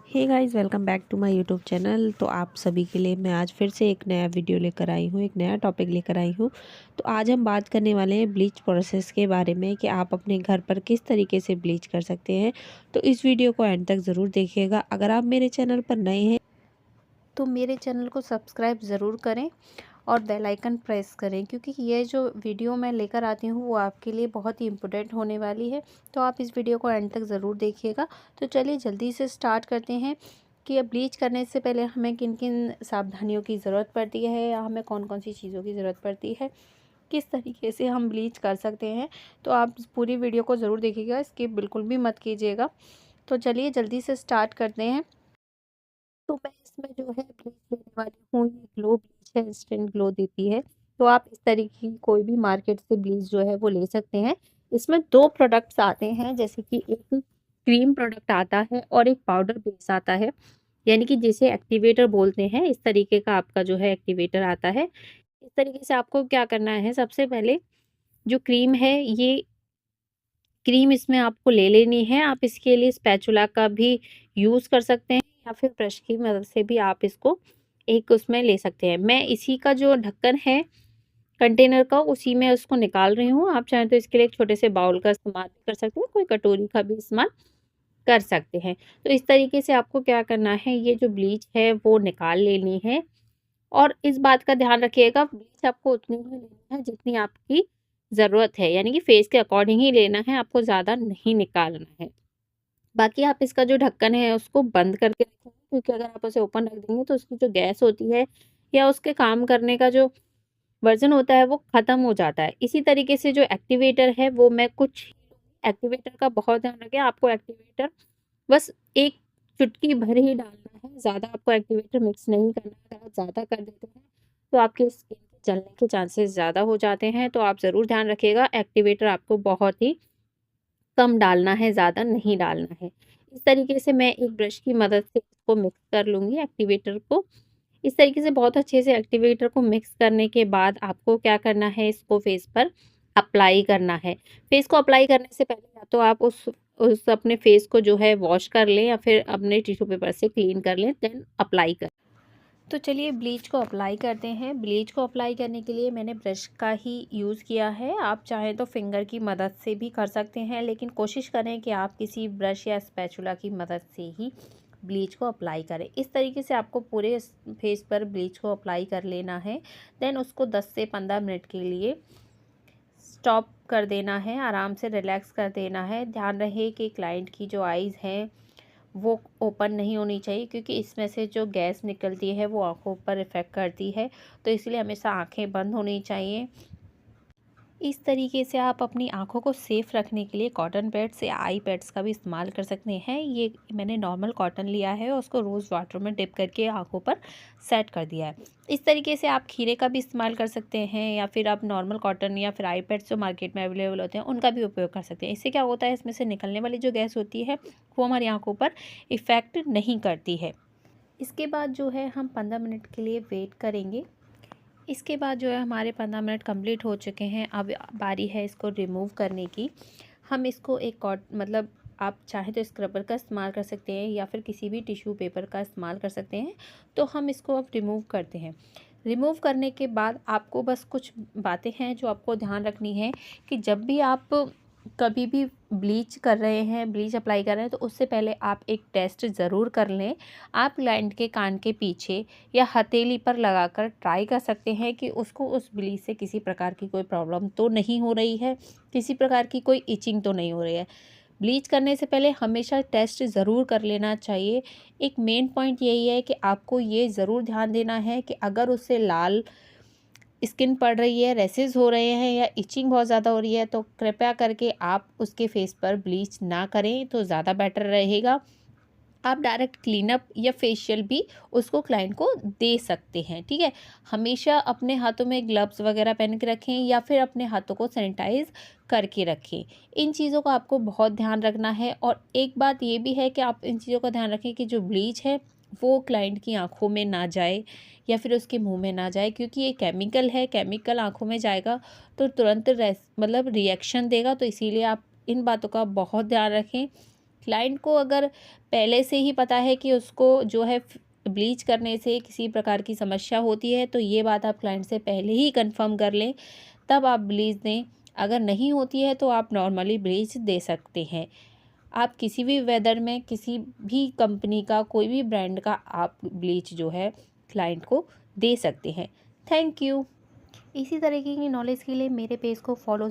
Hey guys, welcome back to my YouTube channel. तो आप सभी के लिए मैं आज फिर से एक नया वीडियो लेकर आई हूँ, एक नया टॉपिक लेकर आई हूँ। तो आज हम बात करने वाले हैं ब्लीच प्रोसेस के बारे में कि आप अपने घर पर किस तरीके से ब्लीच कर सकते हैं। तो इस वीडियो को एंड तक ज़रूर देखिएगा। अगर आप मेरे चैनल पर नए हैं तो मेरे चैनल को सब्सक्राइब ज़रूर करें और बेल आइकन प्रेस करें, क्योंकि ये जो वीडियो मैं लेकर आती हूँ वो आपके लिए बहुत ही इम्पोर्टेंट होने वाली है। तो आप इस वीडियो को एंड तक ज़रूर देखिएगा। तो चलिए जल्दी से स्टार्ट करते हैं कि अब ब्लीच करने से पहले हमें किन किन सावधानियों की ज़रूरत पड़ती है या हमें कौन कौन सी चीज़ों की ज़रूरत पड़ती है, किस तरीके से हम ब्लीच कर सकते हैं। तो आप पूरी वीडियो को ज़रूर देखिएगा, स्किप बिल्कुल भी मत कीजिएगा। तो चलिए जल्दी से स्टार्ट करते हैं। तो मैं इसमें जो है ब्लीच लेने वाली हूँ, ये ग्लो ब्लीच है, इंस्टेंट ग्लो देती है। तो आप इस तरीके की कोई भी मार्केट से ब्लीच जो है वो ले सकते हैं। इसमें दो प्रोडक्ट्स आते हैं, जैसे कि एक क्रीम प्रोडक्ट आता है और एक पाउडर बेस आता है, यानी कि जिसे एक्टिवेटर बोलते हैं। इस तरीके का आपका जो है एक्टिवेटर आता है। इस तरीके से आपको क्या करना है, सबसे पहले जो क्रीम है, ये क्रीम इसमें आपको ले लेनी है। आप इसके लिए स्पैचुला का भी यूज़ कर सकते हैं या फिर ब्रश की मदद से भी आप इसको एक उसमें ले सकते हैं। मैं इसी का जो ढक्कन है कंटेनर का, उसी में उसको निकाल रही हूँ। आप चाहें तो इसके लिए एक छोटे से बाउल का इस्तेमाल भी कर सकते हैं, कोई कटोरी का भी इस्तेमाल कर सकते हैं। तो इस तरीके से आपको क्या करना है, ये जो ब्लीच है वो निकाल लेनी है। और इस बात का ध्यान रखिएगा, ब्लीच आपको उतनी ही लेनी है जितनी आपकी ज़रूरत है, यानी कि फेस के अकॉर्डिंग ही लेना है, आपको ज़्यादा नहीं निकालना है। बाकी आप इसका जो ढक्कन है उसको बंद करके रखेंगे, क्योंकि अगर आप उसे ओपन रख देंगे तो उसकी जो गैस होती है या उसके काम करने का जो वर्जन होता है वो ख़त्म हो जाता है। इसी तरीके से जो एक्टिवेटर है वो मैं कुछ एक्टिवेटर का बहुत ध्यान रखें। आपको एक्टिवेटर बस एक चुटकी भर ही डालना है, ज़्यादा आपको एक्टिवेटर मिक्स नहीं करना है। अगर आप ज़्यादा कर देते हैं तो आपकी स्किन के जलने के चांसेस ज़्यादा हो जाते हैं। तो आप ज़रूर ध्यान रखिएगा, एक्टिवेटर आपको बहुत ही कम डालना है, ज़्यादा नहीं डालना है। इस तरीके से मैं एक ब्रश की मदद से इसको मिक्स कर लूँगी एक्टिवेटर को। इस तरीके से बहुत अच्छे से एक्टिवेटर को मिक्स करने के बाद आपको क्या करना है, इसको फेस पर अप्लाई करना है। फेस को अप्लाई करने से पहले या तो आप उस अपने फेस को जो है वॉश कर लें या फिर अपने टिश्यू पेपर से क्लीन कर लें, देन अप्लाई करें। तो चलिए ब्लीच को अप्लाई करते हैं। ब्लीच को अप्लाई करने के लिए मैंने ब्रश का ही यूज़ किया है। आप चाहें तो फिंगर की मदद से भी कर सकते हैं, लेकिन कोशिश करें कि आप किसी ब्रश या स्पैचुला की मदद से ही ब्लीच को अप्लाई करें। इस तरीके से आपको पूरे फेस पर ब्लीच को अप्लाई कर लेना है। देन उसको 10 से 15 मिनट के लिए स्टॉप कर देना है, आराम से रिलैक्स कर देना है। ध्यान रहे कि क्लाइंट की जो आइज़ हैं वो ओपन नहीं होनी चाहिए, क्योंकि इसमें से जो गैस निकलती है वो आँखों पर इफ़ेक्ट करती है। तो इसलिए हमेशा आँखें बंद होनी चाहिए। इस तरीके से आप अपनी आँखों को सेफ़ रखने के लिए कॉटन पैड्स या आई पैड्स का भी इस्तेमाल कर सकते हैं। ये मैंने नॉर्मल कॉटन लिया है और उसको रोज़ वाटर में डिप करके आँखों पर सेट कर दिया है। इस तरीके से आप खीरे का भी इस्तेमाल कर सकते हैं, या फिर आप नॉर्मल कॉटन या फिर आई पैड्स जो मार्केट में अवेलेबल होते हैं उनका भी उपयोग कर सकते हैं। इससे क्या होता है, इसमें से निकलने वाली जो गैस होती है वो हमारी आँखों पर इफ़ेक्ट नहीं करती है। इसके बाद जो है हम 15 मिनट के लिए वेट करेंगे। इसके बाद जो है हमारे 15 मिनट कंप्लीट हो चुके हैं। अब बारी है इसको रिमूव करने की। हम इसको एक मतलब आप चाहें तो स्क्रबर का इस्तेमाल कर सकते हैं या फिर किसी भी टिश्यू पेपर का इस्तेमाल कर सकते हैं। तो हम इसको अब रिमूव करते हैं। रिमूव करने के बाद आपको बस कुछ बातें हैं जो आपको ध्यान रखनी है, कि जब भी आप कभी भी ब्लीच कर रहे हैं, ब्लीच अप्लाई कर रहे हैं, तो उससे पहले आप एक टेस्ट ज़रूर कर लें। आप क्लाइंट के कान के पीछे या हथेली पर लगाकर ट्राई कर सकते हैं कि उसको उस ब्लीच से किसी प्रकार की कोई प्रॉब्लम तो नहीं हो रही है, किसी प्रकार की कोई इचिंग तो नहीं हो रही है। ब्लीच करने से पहले हमेशा टेस्ट ज़रूर कर लेना चाहिए। एक मेन पॉइंट यही है कि आपको ये ज़रूर ध्यान देना है कि अगर उससे लाल स्किन पड़ रही है, रैसेस हो रहे हैं या इचिंग बहुत ज़्यादा हो रही है, तो कृपया करके आप उसके फेस पर ब्लीच ना करें, तो ज़्यादा बेटर रहेगा। आप डायरेक्ट क्लीनअप या फेशियल भी उसको क्लाइंट को दे सकते हैं, ठीक है। हमेशा अपने हाथों में ग्लव्स वगैरह पहन के रखें या फिर अपने हाथों को सैनिटाइज करके रखें। इन चीज़ों का आपको बहुत ध्यान रखना है। और एक बात ये भी है कि आप इन चीज़ों का ध्यान रखें कि जो ब्लीच है वो क्लाइंट की आंखों में ना जाए या फिर उसके मुंह में ना जाए, क्योंकि ये केमिकल है। केमिकल आंखों में जाएगा तो तुरंत मतलब रिएक्शन देगा। तो इसीलिए आप इन बातों का बहुत ध्यान रखें, क्लाइंट को अगर पहले से ही पता है कि उसको जो है ब्लीच करने से किसी प्रकार की समस्या होती है, तो ये बात आप क्लाइंट से पहले ही कंफर्म कर लें, तब आप ब्लीच दें। अगर नहीं होती है तो आप नॉर्मली ब्लीच दे सकते हैं। आप किसी भी वेदर में किसी भी कंपनी का कोई भी ब्रांड का आप ब्लीच जो है क्लाइंट को दे सकते हैं। Thank you. इसी तरीके की नॉलेज के लिए मेरे पेज को फॉलो